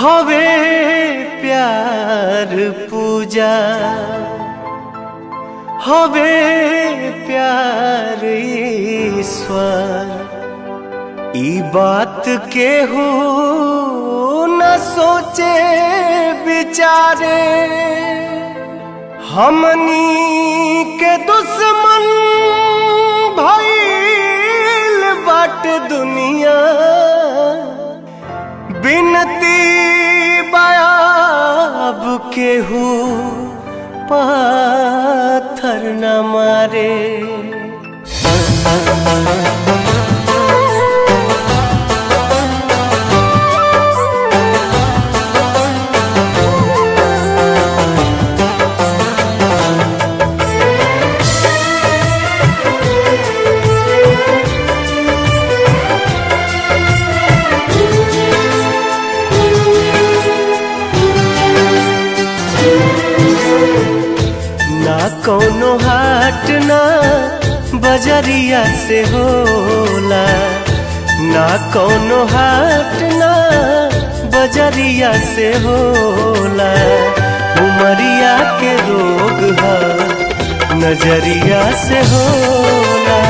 हवे प्यार पूजा हवे प्यार ईश्वर ई बात के हो न सोचे बिचारे हमनी के दुश्मन भइल बाटे दुनिया बिनती बायाब केहू पाथर न मारे। ना कौनो हाट ना बजरिया से होला, ना कौनो हाट ना बजरिया से होला। उमरिया के रोग है नजरिया से होला।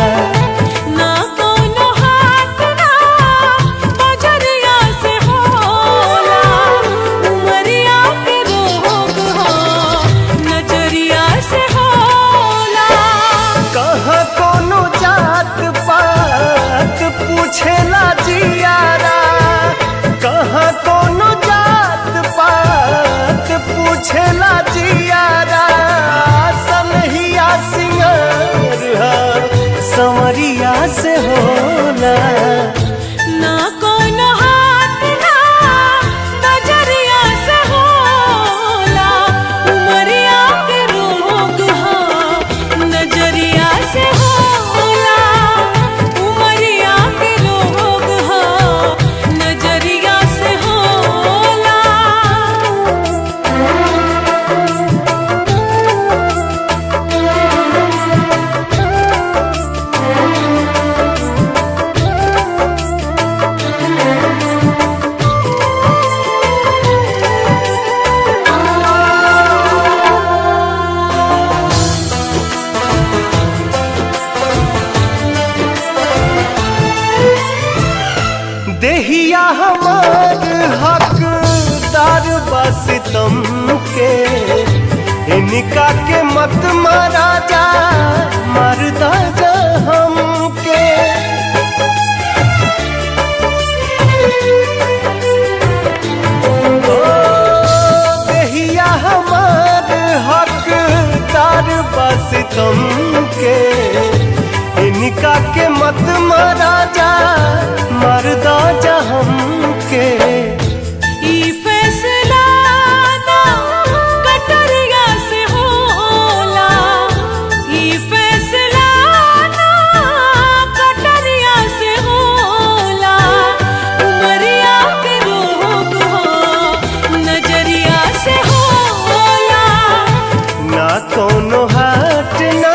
पूछेला जियारा कहाँ कोनो जात पात पूछेला जियारा सनहिया सिंगार संवरिया से होला। ना कोनो हाथ ना नजरिया से होला। उमरिया के रोग हा नजरिया से होला। उमरिया के रोग हा नजरिया से होला। देहिया हमार हकदार बस तुम के इनका के मत मारा जा मरदा जा हमके। ओ देहिया हमार हकदार बस तुम के इनका के मत मारा जा मरदा जा हमके। ई फैसला ना कटरिया से होला। ई फैसला ना कटरिया से होला। उमरिया के रोग हो नजरिया से होला। ना कोनो हाट ना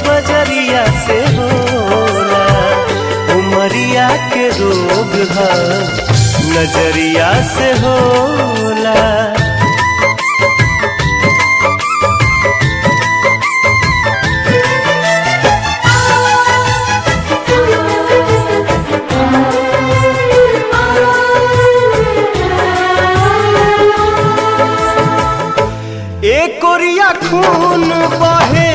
बजरिया से होला। उमरिया के रोग है नजरिया से होला। एक ओरिया खून बहे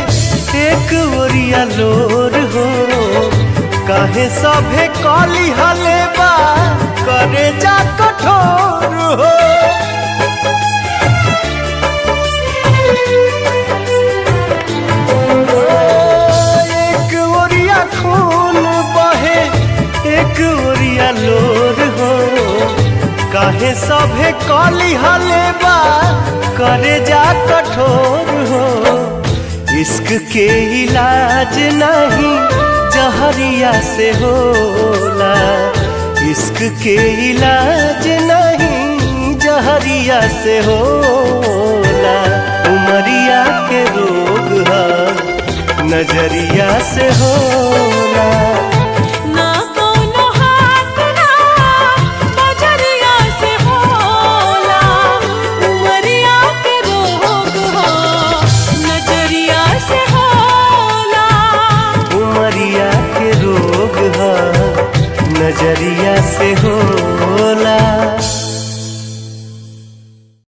एक ओरिया लोर हो। काहे सभे काली हलेबा करे जा कठोर हो। एक ओरिया खून बहे एक ओरिया लोर हो। काहे सभे काली हलेबा करे जा कठोर हो। इश्क के इलाज नहीं जहरिया से होला। इश्क के इलाज नहीं जहरिया से होला। उमरिया के रोग है नजरिया से होला। ना कोनो हाथ ना बजरिया से होला। नजरिया से होला।